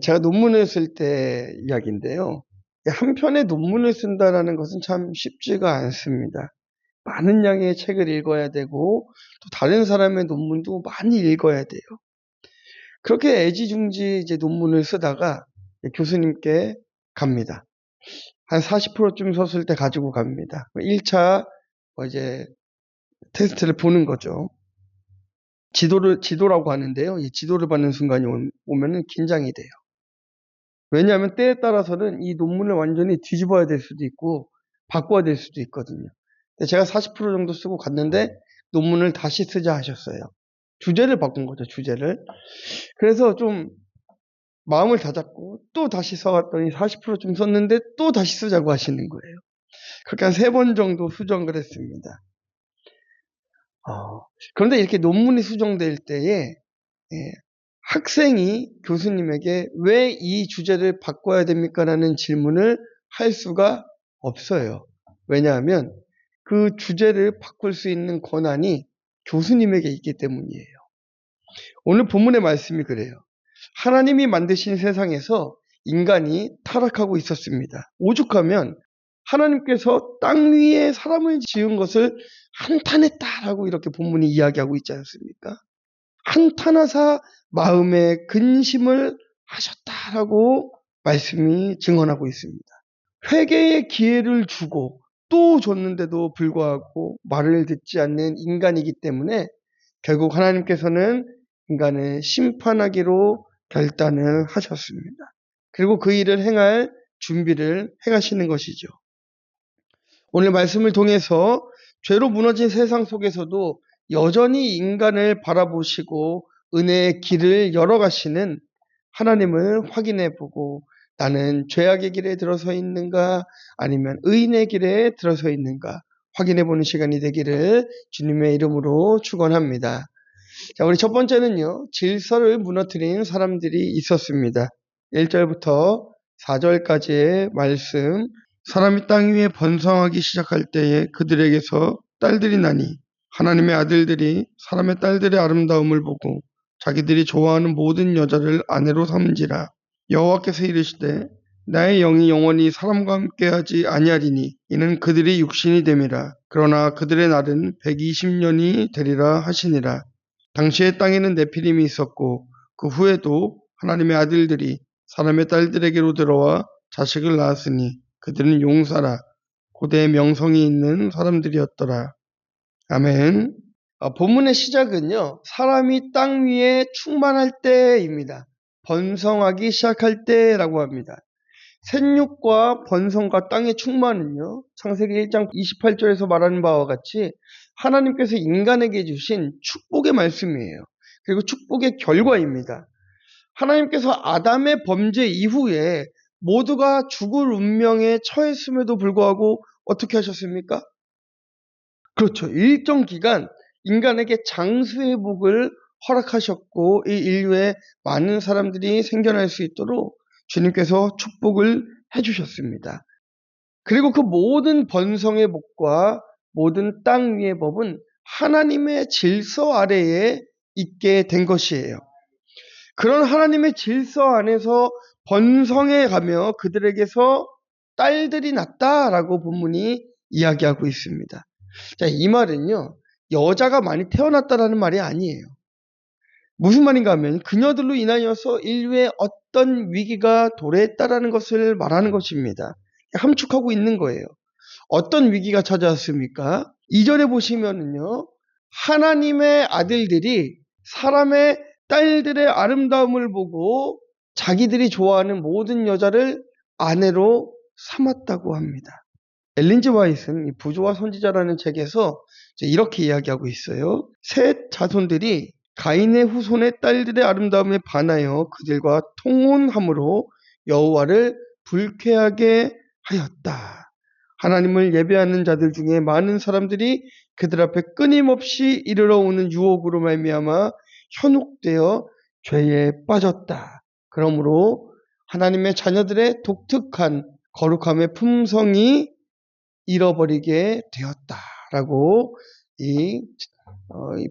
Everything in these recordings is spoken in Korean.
제가 논문을 쓸 때 이야기인데요. 한 편의 논문을 쓴다라는 것은 참 쉽지가 않습니다. 많은 양의 책을 읽어야 되고 또 다른 사람의 논문도 많이 읽어야 돼요. 그렇게 애지중지 이제 논문을 쓰다가 교수님께 갑니다. 한 40%쯤 썼을 때 가지고 갑니다. 1차 이제 테스트를 보는 거죠. 지도라고 하는데요. 이 지도를 받는 순간이 오면은 긴장이 돼요. 왜냐하면 때에 따라서는 이 논문을 완전히 뒤집어야 될 수도 있고 바꿔야 될 수도 있거든요. 근데 제가 40% 정도 쓰고 갔는데 논문을 다시 쓰자 하셨어요. 주제를 바꾼 거죠, 주제를. 그래서 좀 마음을 다잡고 또 다시 써갔더니 40%좀 썼는데 또 다시 쓰자고 하시는 거예요. 그렇게 한 3번 정도 수정을 했습니다. 그런데 이렇게 논문이 수정될 때에 학생이 교수님에게 왜 이 주제를 바꿔야 됩니까? 라는 질문을 할 수가 없어요. 왜냐하면 그 주제를 바꿀 수 있는 권한이 교수님에게 있기 때문이에요. 오늘 본문의 말씀이 그래요. 하나님이 만드신 세상에서 인간이 타락하고 있었습니다. 오죽하면 하나님께서 땅 위에 사람을 지은 것을 한탄했다라고 이렇게 본문이 이야기하고 있지 않습니까? 한탄하사 마음에 근심을 하셨다라고 말씀이 증언하고 있습니다. 회개의 기회를 주고 또 줬는데도 불구하고 말을 듣지 않는 인간이기 때문에 결국 하나님께서는 인간을 심판하기로 결단을 하셨습니다. 그리고 그 일을 행할 준비를 행하시는 것이죠. 오늘 말씀을 통해서 죄로 무너진 세상 속에서도 여전히 인간을 바라보시고 은혜의 길을 열어가시는 하나님을 확인해 보고 나는 죄악의 길에 들어서 있는가 아니면 의인의 길에 들어서 있는가 확인해 보는 시간이 되기를 주님의 이름으로 축원합니다. 자, 우리 첫 번째는요. 질서를 무너뜨린 사람들이 있었습니다. 1절부터 4절까지의 말씀. 사람이 땅 위에 번성하기 시작할 때에 그들에게서 딸들이 나니 하나님의 아들들이 사람의 딸들의 아름다움을 보고 자기들이 좋아하는 모든 여자를 아내로 삼지라. 여호와께서 이르시되 나의 영이 영원히 사람과 함께하지 아니하리니 이는 그들이 육신이 됨이라. 그러나 그들의 날은 120년이 되리라 하시니라. 당시의 땅에는 네피림이 있었고 그 후에도 하나님의 아들들이 사람의 딸들에게로 들어와 자식을 낳았으니 그들은 용사라 고대의 명성이 있는 사람들이었더라. 아멘. 본문의 시작은요. 사람이 땅 위에 충만할 때입니다. 번성하기 시작할 때라고 합니다. 생육과 번성과 땅의 충만은요. 창세기 1장 28절에서 말하는 바와 같이 하나님께서 인간에게 주신 축복의 말씀이에요. 그리고 축복의 결과입니다. 하나님께서 아담의 범죄 이후에 모두가 죽을 운명에 처했음에도 불구하고 어떻게 하셨습니까? 그렇죠. 일정 기간 인간에게 장수의 복을 허락하셨고 이 인류에 많은 사람들이 생겨날 수 있도록 주님께서 축복을 해주셨습니다. 그리고 그 모든 번성의 복과 모든 땅 위의 법은 하나님의 질서 아래에 있게 된 것이에요. 그런 하나님의 질서 안에서 번성해 가며 그들에게서 딸들이 났다라고 본문이 이야기하고 있습니다. 자, 이 말은요, 여자가 많이 태어났다라는 말이 아니에요. 무슨 말인가 하면 그녀들로 인하여서 인류의 어떤 위기가 도래했다라는 것을 말하는 것입니다. 함축하고 있는 거예요. 어떤 위기가 찾아왔습니까? 2절에 보시면은요, 하나님의 아들들이 사람의 딸들의 아름다움을 보고 자기들이 좋아하는 모든 여자를 아내로 삼았다고 합니다. 엘린 지 화이트는 이 부조와 선지자라는 책에서 이렇게 이야기하고 있어요. 셋 자손들이 가인의 후손의 딸들의 아름다움에 반하여 그들과 통혼함으로 여호와를 불쾌하게 하였다. 하나님을 예배하는 자들 중에 많은 사람들이 그들 앞에 끊임없이 이르러 오는 유혹으로 말미암아 현혹되어 죄에 빠졌다. 그러므로 하나님의 자녀들의 독특한 거룩함의 품성이 잃어버리게 되었다라고 이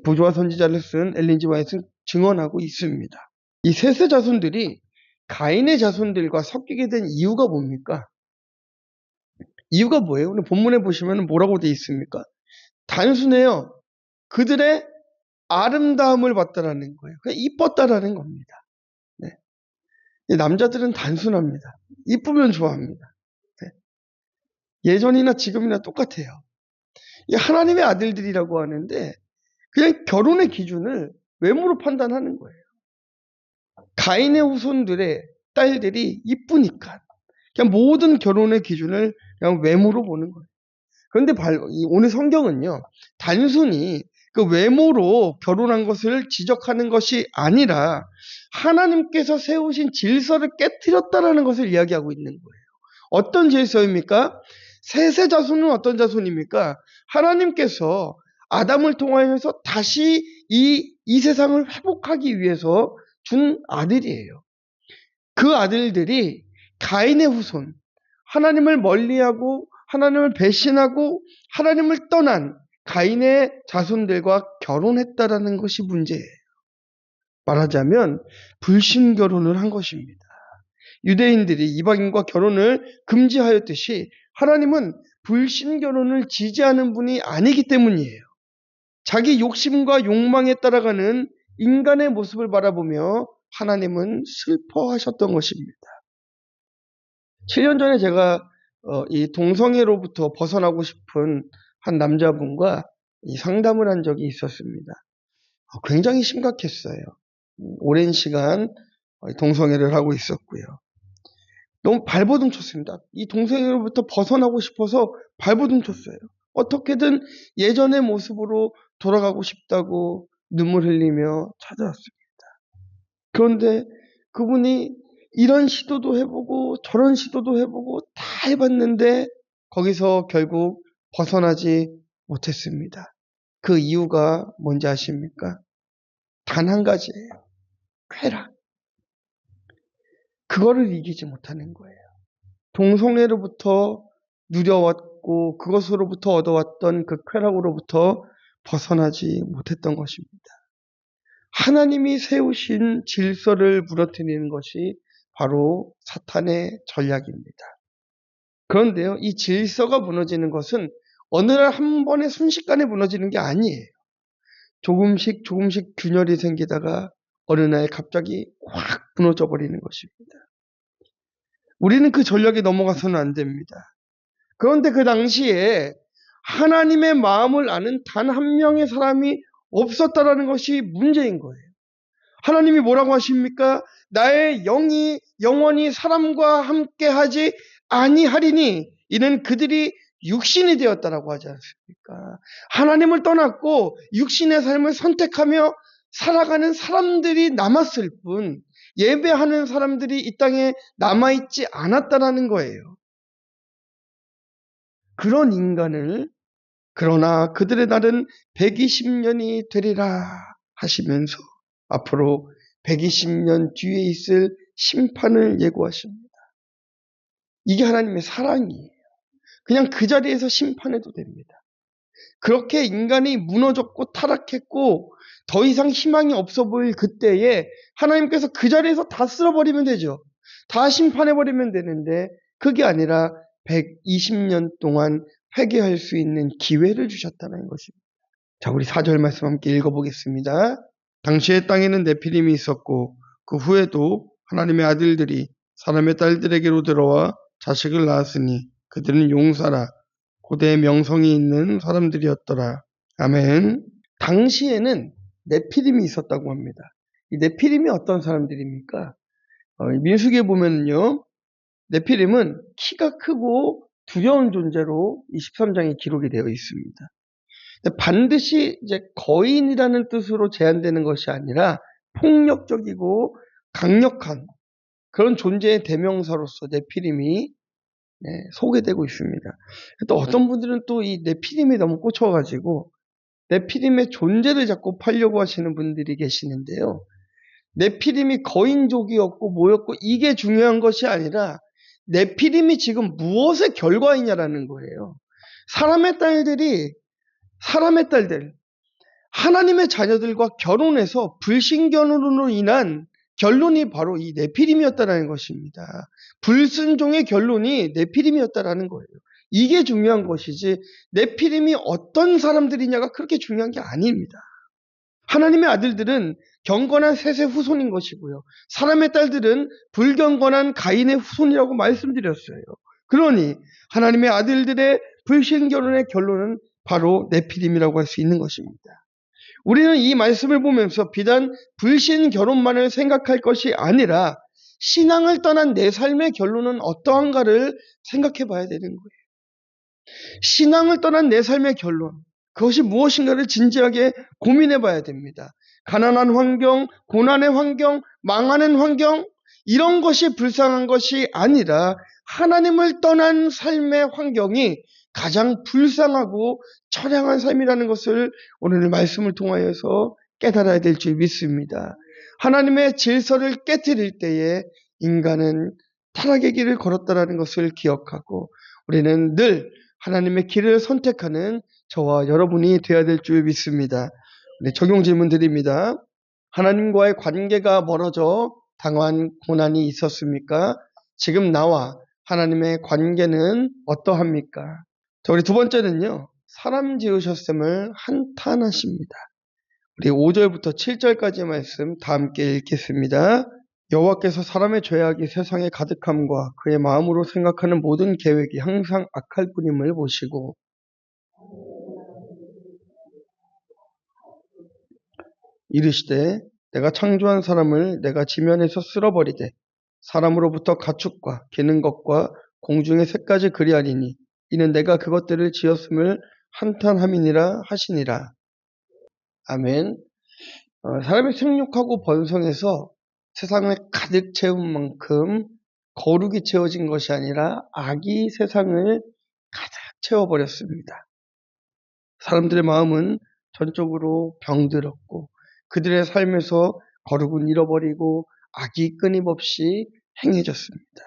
부조와 선지자를 쓴 엘린 지 화이트는 증언하고 있습니다. 이 셋의 자손들이 가인의 자손들과 섞이게 된 이유가 뭡니까? 이유가 뭐예요? 오늘 본문에 보시면 뭐라고 되어 있습니까? 단순해요. 그들의 아름다움을 봤다라는 거예요. 그냥 이뻤다라는 겁니다. 네. 남자들은 단순합니다. 이쁘면 좋아합니다. 네. 예전이나 지금이나 똑같아요. 하나님의 아들들이라고 하는데 그냥 결혼의 기준을 외모로 판단하는 거예요. 가인의 후손들의 딸들이 이쁘니까 그냥 모든 결혼의 기준을 그냥 외모로 보는 거예요. 그런데 오늘 성경은요, 단순히 그 외모로 결혼한 것을 지적하는 것이 아니라 하나님께서 세우신 질서를 깨뜨렸다라는 것을 이야기하고 있는 거예요. 어떤 질서입니까? 셋의 자손은 어떤 자손입니까? 하나님께서 아담을 통하여서 다시 이 세상을 회복하기 위해서 준 아들이에요. 그 아들들이 가인의 후손, 하나님을 멀리하고 하나님을 배신하고 하나님을 떠난 가인의 자손들과 결혼했다라는 것이 문제예요. 말하자면 불신 결혼을 한 것입니다. 유대인들이 이방인과 결혼을 금지하였듯이 하나님은 불신 결혼을 지지하는 분이 아니기 때문이에요. 자기 욕심과 욕망에 따라가는 인간의 모습을 바라보며 하나님은 슬퍼하셨던 것입니다. 7년 전에 제가 이 동성애로부터 벗어나고 싶은 한 남자분과 이 상담을 한 적이 있었습니다. 굉장히 심각했어요. 오랜 시간 동성애를 하고 있었고요. 너무 발버둥 쳤습니다. 이 동성애로부터 벗어나고 싶어서 발버둥 쳤어요. 어떻게든 예전의 모습으로 돌아가고 싶다고 눈물 흘리며 찾아왔습니다. 그런데 그분이 이런 시도도 해보고 저런 시도도 해보고 다 해봤는데 거기서 결국 벗어나지 못했습니다. 그 이유가 뭔지 아십니까? 단 한 가지예요. 쾌락. 그거를 이기지 못하는 거예요. 동성애로부터 누려왔고 그것으로부터 얻어왔던 그 쾌락으로부터 벗어나지 못했던 것입니다. 하나님이 세우신 질서를 무너뜨리는 것이 바로 사탄의 전략입니다. 그런데요, 이 질서가 무너지는 것은 어느 날 한 번에 순식간에 무너지는 게 아니에요. 조금씩 균열이 생기다가 어느 날 갑자기 확 무너져 버리는 것입니다. 우리는 그 전략에 넘어가서는 안 됩니다. 그런데 그 당시에 하나님의 마음을 아는 단 한 명의 사람이 없었다라는 것이 문제인 거예요. 하나님이 뭐라고 하십니까? 나의 영이 영원히 사람과 함께하지 아니하리니 이는 그들이 육신이 되었다라고 하지 않습니까? 하나님을 떠났고 육신의 삶을 선택하며 살아가는 사람들이 남았을 뿐 예배하는 사람들이 이 땅에 남아있지 않았다라는 거예요. 그런 인간을 그러나 그들의 날은 120년이 되리라 하시면서 앞으로 120년 뒤에 있을 심판을 예고하십니다. 이게 하나님의 사랑이에요. 그냥 그 자리에서 심판해도 됩니다. 그렇게 인간이 무너졌고 타락했고 더 이상 희망이 없어 보일 그때에 하나님께서 그 자리에서 다 쓸어버리면 되죠. 다 심판해버리면 되는데 그게 아니라 120년 동안 회개할 수 있는 기회를 주셨다는 것입니다. 자, 우리 4절 말씀 함께 읽어보겠습니다. 당시의 땅에는 네피림이 있었고 그 후에도 하나님의 아들들이 사람의 딸들에게로 들어와 자식을 낳았으니 그들은 용사라 고대의 명성이 있는 사람들이었더라. 아멘. 당시에는 네피림이 있었다고 합니다. 이 네피림이 어떤 사람들입니까? 민수기에 보면요, 네피림은 키가 크고 두려운 존재로 23장에 기록이 되어 있습니다. 반드시 이제 거인이라는 뜻으로 제한되는 것이 아니라 폭력적이고 강력한 그런 존재의 대명사로서 네피림이 소개되고 있습니다. 또 어떤 분들은 또 이 네피림에 너무 꽂혀가지고 네피림의 존재를 자꾸 팔려고 하시는 분들이 계시는데요. 네피림이 거인족이었고 뭐였고 이게 중요한 것이 아니라 네피림이 지금 무엇의 결과이냐라는 거예요. 사람의 딸들 하나님의 자녀들과 결혼해서 불신결혼으로 인한 결론이 바로 이 네피림이었다라는 것입니다. 불순종의 결론이 네피림이었다라는 거예요. 이게 중요한 것이지 네피림이 어떤 사람들이냐가 그렇게 중요한 게 아닙니다. 하나님의 아들들은 경건한 셋의 후손인 것이고요. 사람의 딸들은 불경건한 가인의 후손이라고 말씀드렸어요. 그러니 하나님의 아들들의 불신결혼의 결론은 바로 네피림이라고 할 수 있는 것입니다. 우리는 이 말씀을 보면서 비단 불신 결혼만을 생각할 것이 아니라 신앙을 떠난 내 삶의 결론은 어떠한가를 생각해 봐야 되는 거예요. 신앙을 떠난 내 삶의 결론, 그것이 무엇인가를 진지하게 고민해 봐야 됩니다. 가난한 환경, 고난의 환경, 망하는 환경, 이런 것이 불쌍한 것이 아니라 하나님을 떠난 삶의 환경이 가장 불쌍하고 처량한 삶이라는 것을 오늘 말씀을 통하여서 깨달아야 될 줄 믿습니다. 하나님의 질서를 깨뜨릴 때에 인간은 타락의 길을 걸었다라는 것을 기억하고 우리는 늘 하나님의 길을 선택하는 저와 여러분이 되어야 될 줄 믿습니다. 네, 적용 질문 드립니다. 하나님과의 관계가 멀어져 당한 고난이 있었습니까? 지금 나와 하나님의 관계는 어떠합니까? 자, 우리 두 번째는요. 사람 지으셨음을 한탄하십니다. 우리 5절부터 7절까지 말씀 다 함께 읽겠습니다. 여호와께서 사람의 죄악이 세상에 가득함과 그의 마음으로 생각하는 모든 계획이 항상 악할 뿐임을 보시고 이르시되 내가 창조한 사람을 내가 지면에서 쓸어버리되 사람으로부터 가축과 기는 것과 공중의 새까지 그리하리니 이는 내가 그것들을 지었음을 한탄함이니라 하시니라. 아멘. 사람이 생육하고 번성해서 세상을 가득 채운 만큼 거룩이 채워진 것이 아니라 악이 세상을 가득 채워버렸습니다. 사람들의 마음은 전적으로 병들었고 그들의 삶에서 거룩은 잃어버리고 악이 끊임없이 행해졌습니다.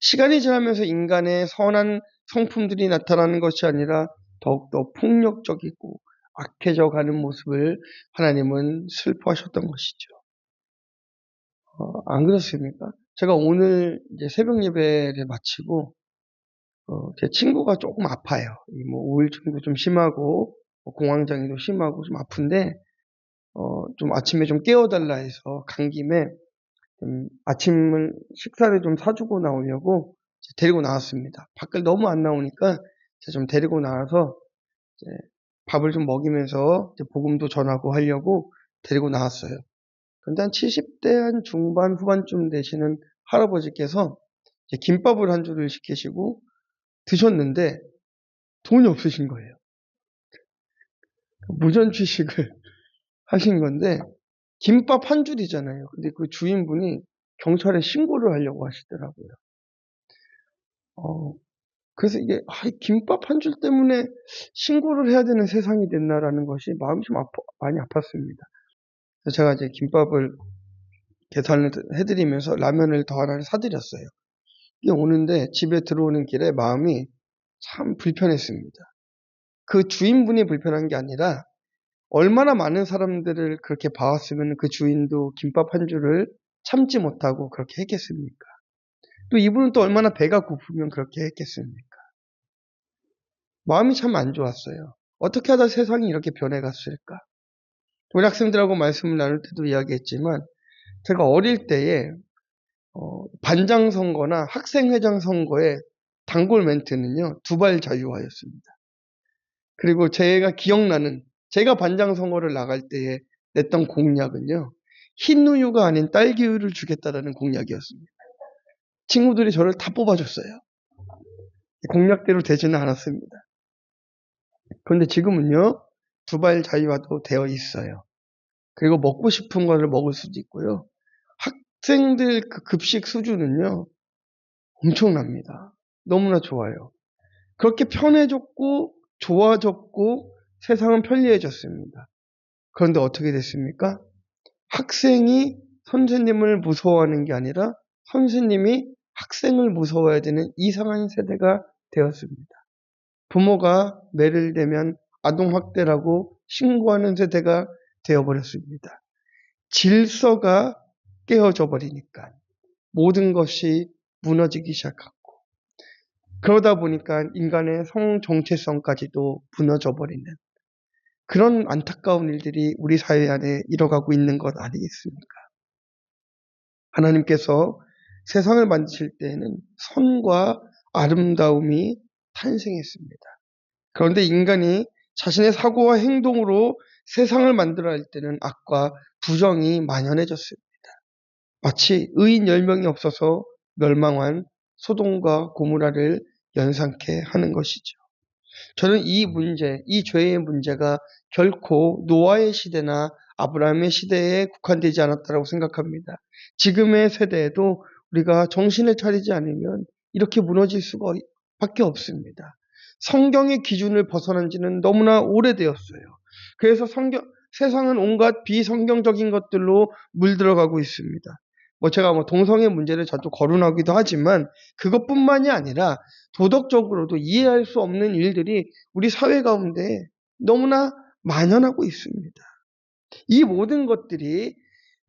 시간이 지나면서 인간의 선한 성품들이 나타나는 것이 아니라 더욱더 폭력적이고 악해져 가는 모습을 하나님은 슬퍼하셨던 것이죠. 안 그렇습니까? 제가 오늘 이제 새벽 예배를 마치고 제 친구가 조금 아파요. 우울증도 좀 심하고 공황장애도 심하고 좀 아픈데 좀 아침에 좀 깨워달라 해서 간 김에 좀 식사를 좀 사주고 나오려고 데리고 나왔습니다. 밖을 너무 안 나오니까 제가 좀 데리고 나와서 이제 밥을 좀 먹이면서 이제 복음도 전하고 하려고 데리고 나왔어요. 근데 한 70대 한 중반 후반쯤 되시는 할아버지께서 이제 김밥을 한 줄을 시키시고 드셨는데 돈이 없으신 거예요. 무전취식을 하신 건데 김밥 한 줄이잖아요. 근데 그 주인분이 경찰에 신고를 하려고 하시더라고요. 그래서 이게 김밥 한 줄 때문에 신고를 해야 되는 세상이 됐나라는 것이 마음이 좀 많이 아팠습니다. 그래서 제가 이제 김밥을 계산을 해드리면서 라면을 더 하나를 사드렸어요. 이게 오는데 집에 들어오는 길에 마음이 참 불편했습니다. 그 주인분이 불편한 게 아니라 얼마나 많은 사람들을 그렇게 봐왔으면 그 주인도 김밥 한 줄을 참지 못하고 그렇게 했겠습니까? 또 이분은 또 얼마나 배가 고프면 그렇게 했겠습니까? 마음이 참 안 좋았어요. 어떻게 하다 세상이 이렇게 변해갔을까? 우리 학생들하고 말씀을 나눌 때도 이야기했지만 제가 어릴 때에 반장 선거나 학생회장 선거의 단골 멘트는요. 두발 자유화였습니다. 그리고 제가 기억나는 제가 반장 선거를 나갈 때에 냈던 공약은요. 흰 우유가 아닌 딸기 우유를 주겠다라는 공약이었습니다. 친구들이 저를 다 뽑아줬어요. 공약대로 되지는 않았습니다. 그런데 지금은요. 두발 자유화도 되어 있어요. 그리고 먹고 싶은 것을 먹을 수도 있고요. 학생들 그 급식 수준은요. 엄청납니다. 너무나 좋아요. 그렇게 편해졌고 좋아졌고 세상은 편리해졌습니다. 그런데 어떻게 됐습니까? 학생이 선생님을 무서워하는 게 아니라 선생님이 학생을 무서워해야 되는 이상한 세대가 되었습니다. 부모가 매를 대면 아동학대라고 신고하는 세대가 되어버렸습니다. 질서가 깨어져 버리니까 모든 것이 무너지기 시작하고, 그러다 보니까 인간의 성 정체성까지도 무너져 버리는 그런 안타까운 일들이 우리 사회 안에 일어가고 있는 것 아니겠습니까? 하나님께서 세상을 만드실 때에는 선과 아름다움이 탄생했습니다. 그런데 인간이 자신의 사고와 행동으로 세상을 만들어 할 때는 악과 부정이 만연해졌습니다. 마치 의인 10명이 없어서 멸망한 소돔과 고모라를 연상케 하는 것이죠. 저는 이 문제, 이 죄의 문제가 결코 노아의 시대나 아브라함의 시대에 국한되지 않았다고 생각합니다. 지금의 세대에도 우리가 정신을 차리지 않으면 이렇게 무너질 수가 밖에 없습니다. 성경의 기준을 벗어난 지는 너무나 오래되었어요. 그래서 세상은 온갖 비성경적인 것들로 물들어가고 있습니다. 제가 동성애 문제를 자주 거론하기도 하지만 그것뿐만이 아니라 도덕적으로도 이해할 수 없는 일들이 우리 사회 가운데 너무나 만연하고 있습니다. 이 모든 것들이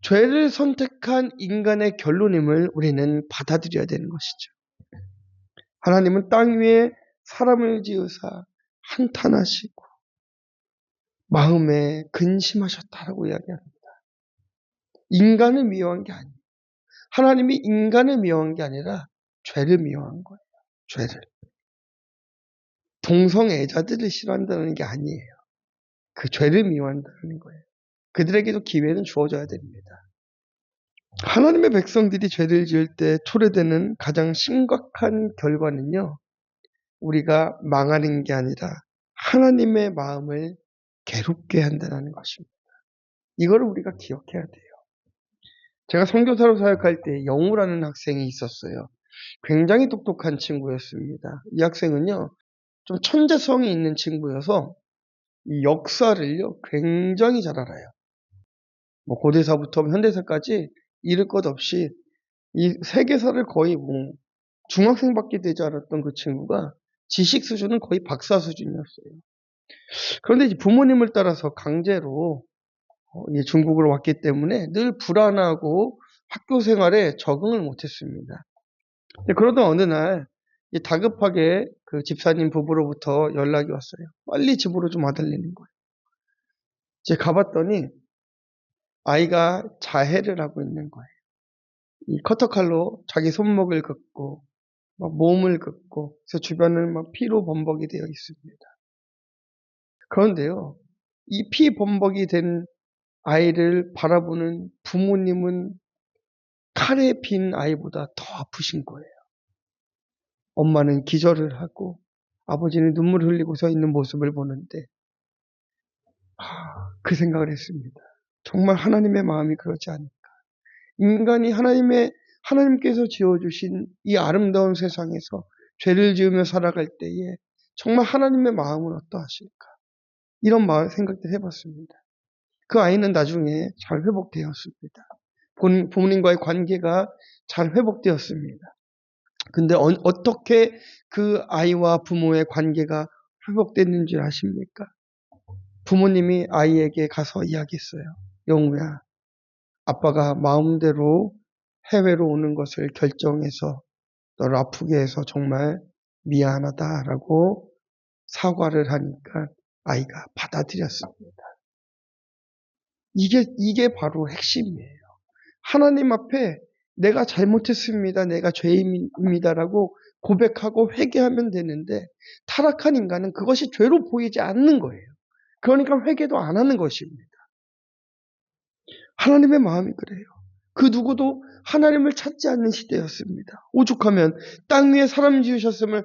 죄를 선택한 인간의 결론임을 우리는 받아들여야 되는 것이죠. 하나님은 땅 위에 사람을 지으사 한탄하시고 마음에 근심하셨다라고 이야기합니다. 인간을 미워한 게 아니에요. 하나님이 인간을 미워한 게 아니라 죄를 미워한 거예요. 죄를. 동성애자들을 싫어한다는 게 아니에요. 그 죄를 미워한다는 거예요. 그들에게도 기회는 주어져야 됩니다. 하나님의 백성들이 죄를 지을 때 초래되는 가장 심각한 결과는요, 우리가 망하는 게 아니라 하나님의 마음을 괴롭게 한다는 것입니다. 이거를 우리가 기억해야 돼요. 제가 선교사로 사역할 때 영우라는 학생이 있었어요. 굉장히 똑똑한 친구였습니다. 이 학생은요, 좀 천재성이 있는 친구여서 이 역사를요, 굉장히 잘 알아요. 고대사부터 현대사까지 잃을 것 없이 이 세계사를 거의 중학생밖에 되지 않았던 그 친구가 지식 수준은 거의 박사 수준이었어요. 그런데 이제 부모님을 따라서 강제로 중국으로 왔기 때문에 늘 불안하고 학교 생활에 적응을 못했습니다. 그러던 어느 날 다급하게 그 집사님 부부로부터 연락이 왔어요. 빨리 집으로 좀 와달라는 거예요. 이제 가봤더니 아이가 자해를 하고 있는 거예요. 이 커터칼로 자기 손목을 긋고 몸을 긋고 그래서 주변은 피로 범벅이 되어 있습니다. 그런데요, 이 피 범벅이 된 아이를 바라보는 부모님은 칼에 빈 아이보다 더 아프신 거예요. 엄마는 기절을 하고 아버지는 눈물을 흘리고 서 있는 모습을 보는데 그 생각을 했습니다. 정말 하나님의 마음이 그렇지 않을까. 인간이 하나님께서 지어주신 이 아름다운 세상에서 죄를 지으며 살아갈 때에 정말 하나님의 마음은 어떠하실까. 이런 생각들 해봤습니다. 그 아이는 나중에 잘 회복되었습니다. 부모님과의 관계가 잘 회복되었습니다. 근데 어떻게 그 아이와 부모의 관계가 회복됐는지 아십니까? 부모님이 아이에게 가서 이야기했어요. 영우야, 아빠가 마음대로 해외로 오는 것을 결정해서 너를 아프게 해서 정말 미안하다라고 사과를 하니까 아이가 받아들였습니다. 이게 바로 핵심이에요. 하나님 앞에 내가 잘못했습니다. 내가 죄인입니다라고 고백하고 회개하면 되는데 타락한 인간은 그것이 죄로 보이지 않는 거예요. 그러니까 회개도 안 하는 것입니다. 하나님의 마음이 그래요. 그 누구도 하나님을 찾지 않는 시대였습니다. 오죽하면 땅 위에 사람 지으셨음을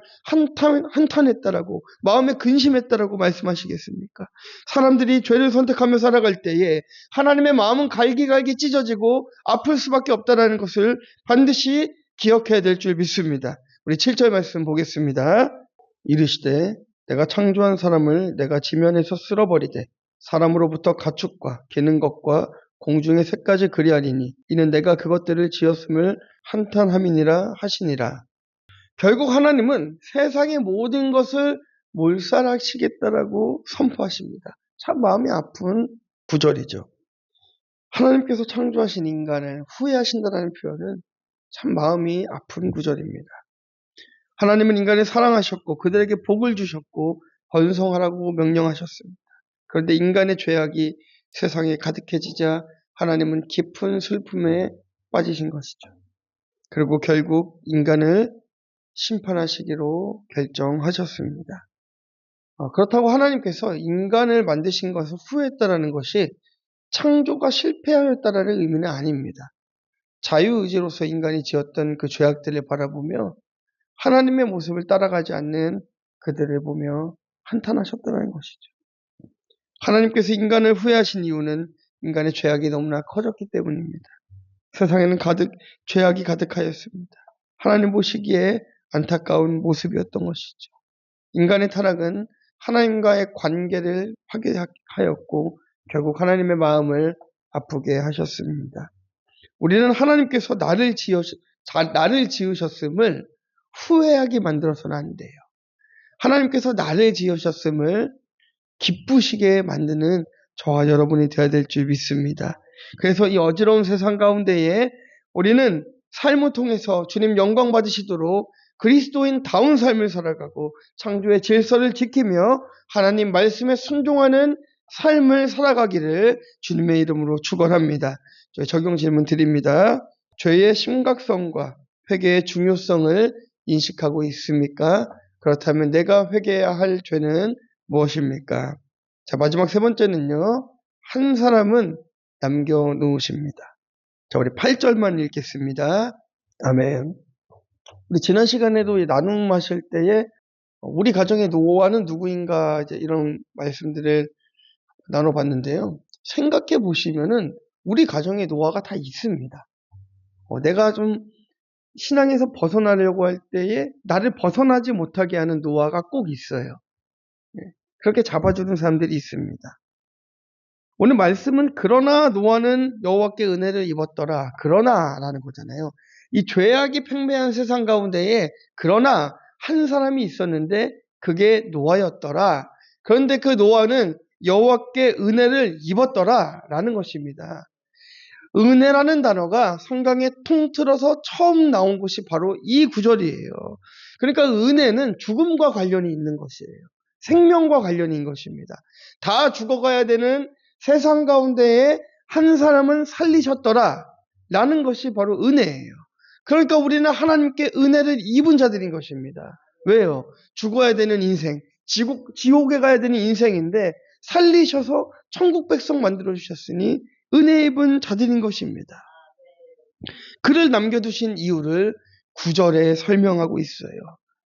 한탄했다라고 마음에 근심했다라고 말씀하시겠습니까? 사람들이 죄를 선택하며 살아갈 때에 하나님의 마음은 갈기갈기 찢어지고 아플 수밖에 없다라는 것을 반드시 기억해야 될 줄 믿습니다. 우리 7절 말씀 보겠습니다. 이르시되 내가 창조한 사람을 내가 지면에서 쓸어버리되 사람으로부터 가축과 기는 것과 공중의 새까지 그리하리니 이는 내가 그것들을 지었음을 한탄함이니라 하시니라. 결국 하나님은 세상의 모든 것을 몰살하시겠다라고 선포하십니다. 참 마음이 아픈 구절이죠. 하나님께서 창조하신 인간을 후회하신다는 표현은 참 마음이 아픈 구절입니다. 하나님은 인간을 사랑하셨고 그들에게 복을 주셨고 번성하라고 명령하셨습니다. 그런데 인간의 죄악이 세상에 가득해지자 하나님은 깊은 슬픔에 빠지신 것이죠. 그리고 결국 인간을 심판하시기로 결정하셨습니다. 그렇다고 하나님께서 인간을 만드신 것을 후회했다는 것이 창조가 실패하였다는 의미는 아닙니다. 자유의지로서 인간이 지었던 그 죄악들을 바라보며 하나님의 모습을 따라가지 않는 그들을 보며 한탄하셨다는 것이죠. 하나님께서 인간을 후회하신 이유는 인간의 죄악이 너무나 커졌기 때문입니다. 세상에는 죄악이 가득하였습니다. 하나님 보시기에 안타까운 모습이었던 것이죠. 인간의 타락은 하나님과의 관계를 파괴하였고 결국 하나님의 마음을 아프게 하셨습니다. 우리는 하나님께서 나를 지으셨음을 후회하게 만들어서는 안 돼요. 하나님께서 나를 지으셨음을 기쁘시게 만드는 저와 여러분이 되어야 될 줄 믿습니다. 그래서 이 어지러운 세상 가운데에 우리는 삶을 통해서 주님 영광 받으시도록 그리스도인다운 삶을 살아가고 창조의 질서를 지키며 하나님 말씀에 순종하는 삶을 살아가기를 주님의 이름으로 축원합니다. 저희 적용 질문 드립니다. 죄의 심각성과 회개의 중요성을 인식하고 있습니까? 그렇다면 내가 회개해야 할 죄는 무엇입니까? 자, 마지막 세 번째는요. 한 사람은 남겨놓으십니다. 자, 우리 8절만 읽겠습니다. 아멘. 우리 지난 시간에도 나눔하실 때에 우리 가정의 노아는 누구인가 이제 이런 말씀들을 나눠봤는데요. 생각해 보시면은 우리 가정의 노아가 다 있습니다. 내가 좀 신앙에서 벗어나려고 할 때에 나를 벗어나지 못하게 하는 노아가 꼭 있어요. 그렇게 잡아주는 사람들이 있습니다. 오늘 말씀은 그러나 노아는 여호와께 은혜를 입었더라. 그러나라는 거잖아요. 이 죄악이 팽배한 세상 가운데에 그러나 한 사람이 있었는데 그게 노아였더라. 그런데 그 노아는 여호와께 은혜를 입었더라라는 것입니다. 은혜라는 단어가 성경에 통틀어서 처음 나온 것이 바로 이 구절이에요. 그러니까 은혜는 죽음과 관련이 있는 것이에요. 생명과 관련이 있는 것입니다. 다 죽어가야 되는 세상 가운데에 한 사람은 살리셨더라 라는 것이 바로 은혜예요. 그러니까 우리는 하나님께 은혜를 입은 자들인 것입니다. 왜요? 죽어야 되는 인생, 지옥에 가야 되는 인생인데 살리셔서 천국 백성 만들어주셨으니 은혜 입은 자들인 것입니다. 그를 남겨두신 이유를 9절에 설명하고 있어요.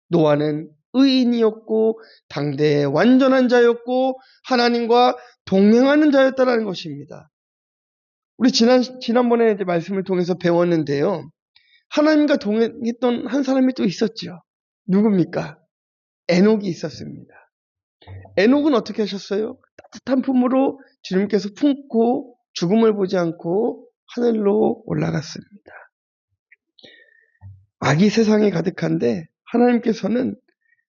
노아는 의인이었고 당대의 완전한 자였고 하나님과 동행하는 자였다는 것입니다. 우리 지난번에 이제 말씀을 통해서 배웠는데요. 하나님과 동행했던 한 사람이 또 있었죠. 누굽니까? 에녹이 있었습니다. 에녹은 어떻게 하셨어요? 따뜻한 품으로 주님께서 품고 죽음을 보지 않고 하늘로 올라갔습니다. 악이 세상에 가득한데 하나님께서는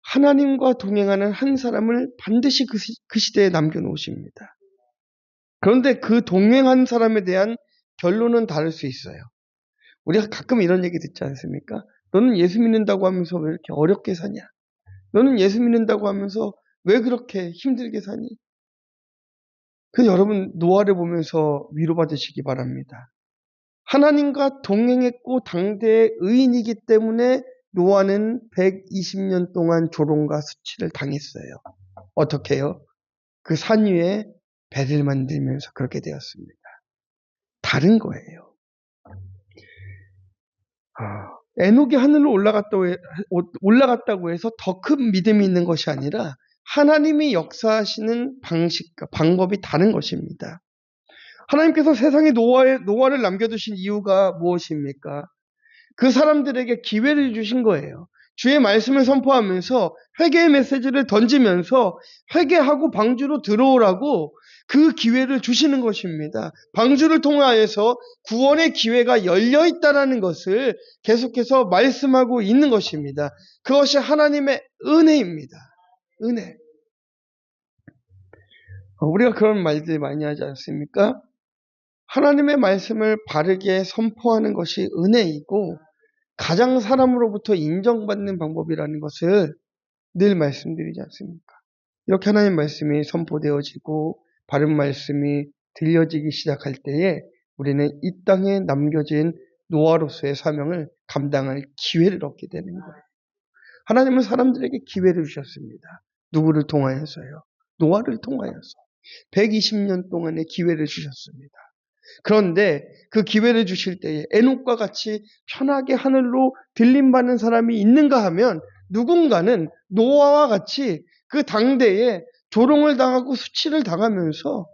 하나님과 동행하는 한 사람을 반드시 그 시대에 남겨놓으십니다. 그런데 그 동행한 사람에 대한 결론은 다를 수 있어요. 우리가 가끔 이런 얘기 듣지 않습니까? 너는 예수 믿는다고 하면서 왜 이렇게 어렵게 사냐? 너는 예수 믿는다고 하면서 왜 그렇게 힘들게 사니? 그래서 여러분 노아를 보면서 위로받으시기 바랍니다. 하나님과 동행했고 당대의 의인이기 때문에 노아는 120년 동안 조롱과 수치를 당했어요. 어떻게 해요? 그 산 위에 배를 만들면서 그렇게 되었습니다. 다른 거예요. 에녹이 하늘로 올라갔다고 해서 더 큰 믿음이 있는 것이 아니라 하나님이 역사하시는 방식과 방법이 다른 것입니다. 하나님께서 세상에 노아를 남겨두신 이유가 무엇입니까? 그 사람들에게 기회를 주신 거예요. 주의 말씀을 선포하면서 회개의 메시지를 던지면서 회개하고 방주로 들어오라고 그 기회를 주시는 것입니다. 방주를 통하여서 구원의 기회가 열려있다는 것을 계속해서 말씀하고 있는 것입니다. 그것이 하나님의 은혜입니다. 은혜. 우리가 그런 말들 많이 하지 않습니까? 하나님의 말씀을 바르게 선포하는 것이 은혜이고 가장 사람으로부터 인정받는 방법이라는 것을 늘 말씀드리지 않습니까? 이렇게 하나님 말씀이 선포되어지고 바른 말씀이 들려지기 시작할 때에 우리는 이 땅에 남겨진 노아로서의 사명을 감당할 기회를 얻게 되는 거예요. 하나님은 사람들에게 기회를 주셨습니다. 누구를 통하여서요? 노아를 통하여서. 120년 동안의 기회를 주셨습니다. 그런데 그 기회를 주실 때에 에녹과 같이 편하게 하늘로 들림받는 사람이 있는가 하면 누군가는 노아와 같이 그 당대에 조롱을 당하고 수치를 당하면서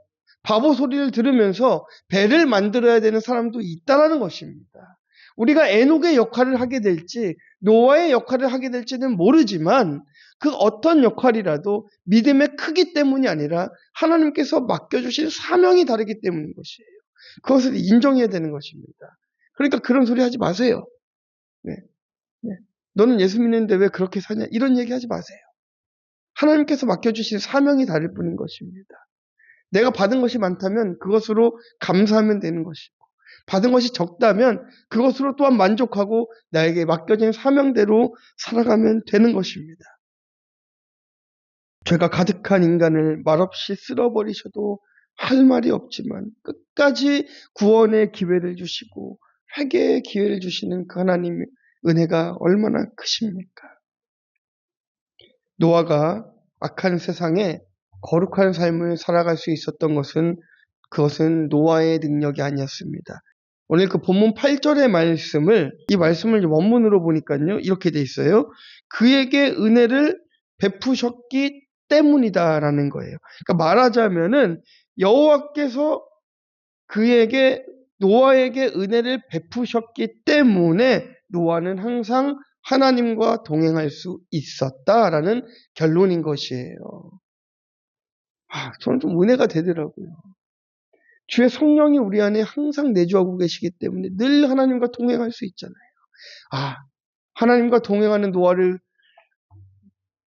바보 소리를 들으면서 배를 만들어야 되는 사람도 있다라는 것입니다. 우리가 에녹의 역할을 하게 될지 노아의 역할을 하게 될지는 모르지만 그 어떤 역할이라도 믿음의 크기 때문이 아니라 하나님께서 맡겨주신 사명이 다르기 때문인 것이에요. 그것을 인정해야 되는 것입니다. 그러니까 그런 소리 하지 마세요. 네, 네. 너는 예수 믿는데 왜 그렇게 사냐? 이런 얘기 하지 마세요. 하나님께서 맡겨주신 사명이 다를 뿐인 것입니다. 내가 받은 것이 많다면 그것으로 감사하면 되는 것이고 받은 것이 적다면 그것으로 또한 만족하고 나에게 맡겨진 사명대로 살아가면 되는 것입니다. 죄가 가득한 인간을 말없이 쓸어버리셔도 할 말이 없지만 끝까지 구원의 기회를 주시고 회개의 기회를 주시는 그 하나님의 은혜가 얼마나 크십니까? 노아가 악한 세상에 거룩한 삶을 살아갈 수 있었던 것은 그것은 노아의 능력이 아니었습니다. 오늘 그 본문 8절의 말씀을 이 말씀을 원문으로 보니까요 이렇게 돼 있어요. 그에게 은혜를 베푸셨기 때문이다라는 거예요. 그러니까 말하자면은 여호와께서 그에게 노아에게 은혜를 베푸셨기 때문에 노아는 항상 하나님과 동행할 수 있었다라는 결론인 것이에요. 저는 좀 은혜가 되더라고요. 주의 성령이 우리 안에 항상 내주하고 계시기 때문에 늘 하나님과 동행할 수 있잖아요. 하나님과 동행하는 노아를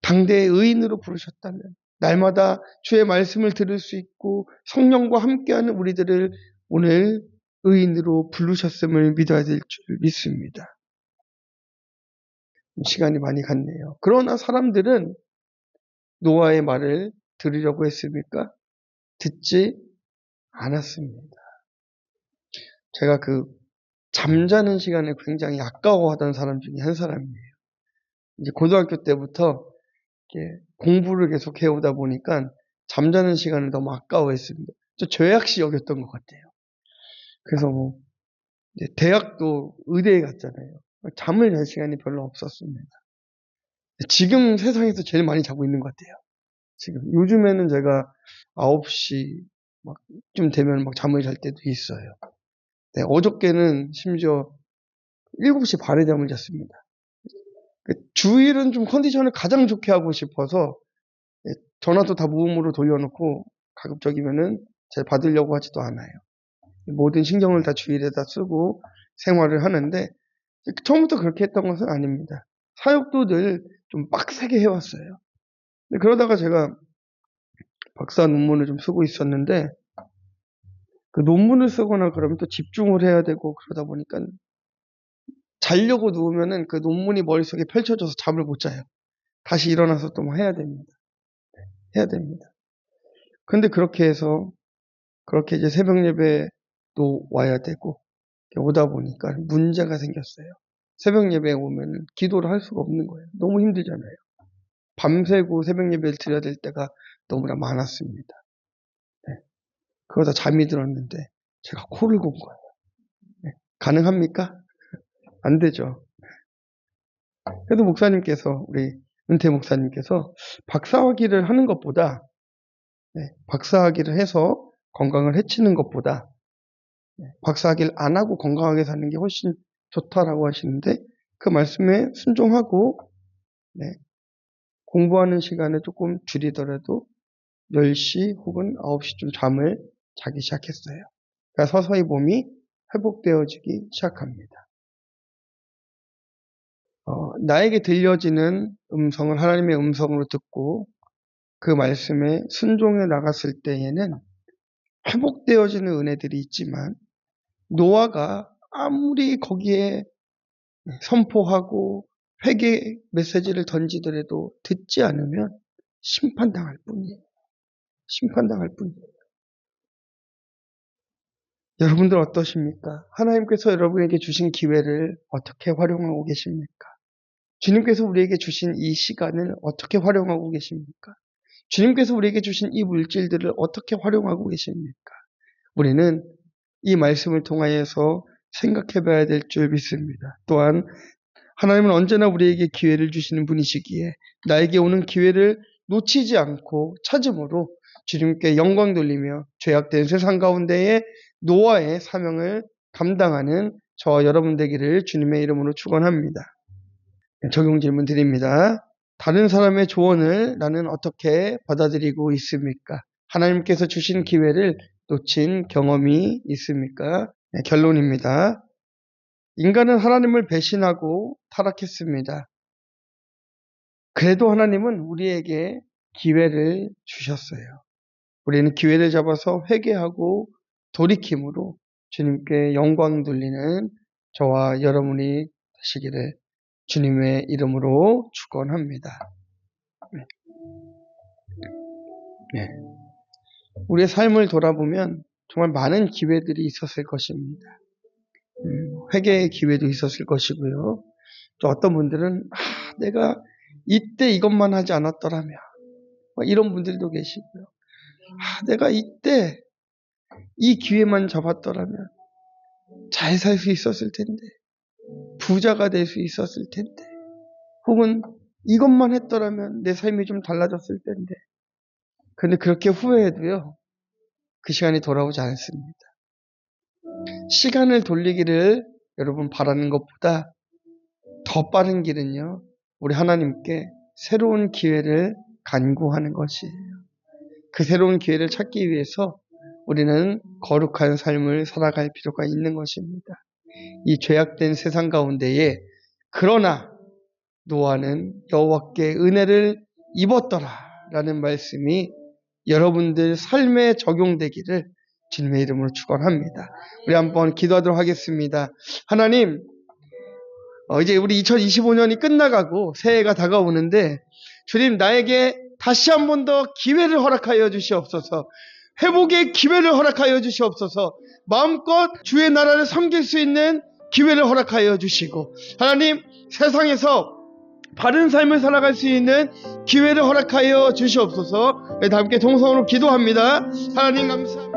당대의 의인으로 부르셨다면 날마다 주의 말씀을 들을 수 있고 성령과 함께하는 우리들을 오늘 의인으로 부르셨음을 믿어야 될 줄 믿습니다. 시간이 많이 갔네요. 그러나 사람들은 노아의 말을 들으려고 했습니까? 듣지 않았습니다. 제가 그 잠자는 시간을 굉장히 아까워하던 사람 중에 한 사람이에요. 이제 고등학교 때부터 이렇게 공부를 계속 해오다 보니까 잠자는 시간을 너무 아까워했습니다. 저 죄악시 여겼던 것 같아요. 그래서 이제 대학도 의대에 갔잖아요. 잠을 잘 시간이 별로 없었습니다. 지금 세상에서 제일 많이 자고 있는 것 같아요. 지금 요즘에는 제가 9시 좀 되면 잠을 잘 때도 있어요. 네, 어저께는 심지어 7시 반에 잠을 잤습니다. 주일은 좀 컨디션을 가장 좋게 하고 싶어서 전화도 다 무음으로 돌려놓고 가급적이면은 잘 받으려고 하지도 않아요. 모든 신경을 다 주일에다 쓰고 생활을 하는데 처음부터 그렇게 했던 것은 아닙니다. 사역도 늘 좀 빡세게 해왔어요. 그러다가 제가 박사 논문을 좀 쓰고 있었는데 그 논문을 쓰거나 그러면 또 집중을 해야 되고 그러다 보니까 자려고 누우면은 그 논문이 머릿속에 펼쳐져서 잠을 못 자요. 다시 일어나서 또 해야 됩니다. 해야 됩니다. 근데 그렇게 해서 그렇게 이제 새벽 예배도 와야 되고 오다 보니까 문제가 생겼어요. 새벽 예배에 오면 기도를 할 수가 없는 거예요. 너무 힘들잖아요. 밤새고 새벽 예배를 드려야 될 때가 너무나 많았습니다. 네. 그러다 잠이 들었는데 제가 코를 곤 거예요. 네. 가능합니까? 안 되죠. 그래도 목사님께서 우리 은퇴 목사님께서 박사학위를 하는 것보다 박사학위를 해서 건강을 해치는 것보다 박사학위를 안 하고 건강하게 사는 게 훨씬 좋다라고 하시는데 그 말씀에 순종하고 공부하는 시간을 조금 줄이더라도 10시 혹은 9시쯤 잠을 자기 시작했어요. 그러니까 서서히 몸이 회복되어지기 시작합니다. 나에게 들려지는 음성을 하나님의 음성으로 듣고 그 말씀에 순종해 나갔을 때에는 회복되어지는 은혜들이 있지만 노아가 아무리 거기에 선포하고 회개 메시지를 던지더라도 듣지 않으면 심판당할 뿐이에요. 심판당할 뿐이에요. 여러분들 어떠십니까? 하나님께서 여러분에게 주신 기회를 어떻게 활용하고 계십니까? 주님께서 우리에게 주신 이 시간을 어떻게 활용하고 계십니까? 주님께서 우리에게 주신 이 물질들을 어떻게 활용하고 계십니까? 우리는 이 말씀을 통하여서 생각해 봐야 될 줄 믿습니다. 또한 하나님은 언제나 우리에게 기회를 주시는 분이시기에 나에게 오는 기회를 놓치지 않고 찾음으로 주님께 영광 돌리며 죄악된 세상 가운데에 노아의 사명을 감당하는 저와 여러분 되기를 주님의 이름으로 축원합니다. 적용 질문 드립니다. 다른 사람의 조언을 나는 어떻게 받아들이고 있습니까? 하나님께서 주신 기회를 놓친 경험이 있습니까? 네, 결론입니다. 인간은 하나님을 배신하고 타락했습니다. 그래도 하나님은 우리에게 기회를 주셨어요. 우리는 기회를 잡아서 회개하고 돌이킴으로 주님께 영광 돌리는 저와 여러분이 되시기를 주님의 이름으로 축원합니다. 네. 우리의 삶을 돌아보면 정말 많은 기회들이 있었을 것입니다. 회개의 기회도 있었을 것이고요. 또 어떤 분들은 내가 이때 이것만 하지 않았더라면 이런 분들도 계시고요. 내가 이때 이 기회만 잡았더라면 잘 살 수 있었을 텐데, 부자가 될 수 있었을 텐데, 혹은 이것만 했더라면 내 삶이 좀 달라졌을 텐데. 그런데 그렇게 후회해도요, 그 시간이 돌아오지 않습니다. 시간을 돌리기를 여러분 바라는 것보다 더 빠른 길은요, 우리 하나님께 새로운 기회를 간구하는 것이에요. 그 새로운 기회를 찾기 위해서 우리는 거룩한 삶을 살아갈 필요가 있는 것입니다. 이 죄악된 세상 가운데에 그러나 노아는 여호와께 은혜를 입었더라 라는 말씀이 여러분들 삶에 적용되기를 주님의 이름으로 축원합니다. 우리 한번 기도하도록 하겠습니다. 하나님, 이제 우리 2025년이 끝나가고 새해가 다가오는데 주님 나에게 다시 한 번 더 기회를 허락하여 주시옵소서. 회복의 기회를 허락하여 주시옵소서. 마음껏 주의 나라를 섬길 수 있는 기회를 허락하여 주시고 하나님 세상에서 바른 삶을 살아갈 수 있는 기회를 허락하여 주시옵소서. 함께 동성으로 기도합니다. 하나님 감사합니다.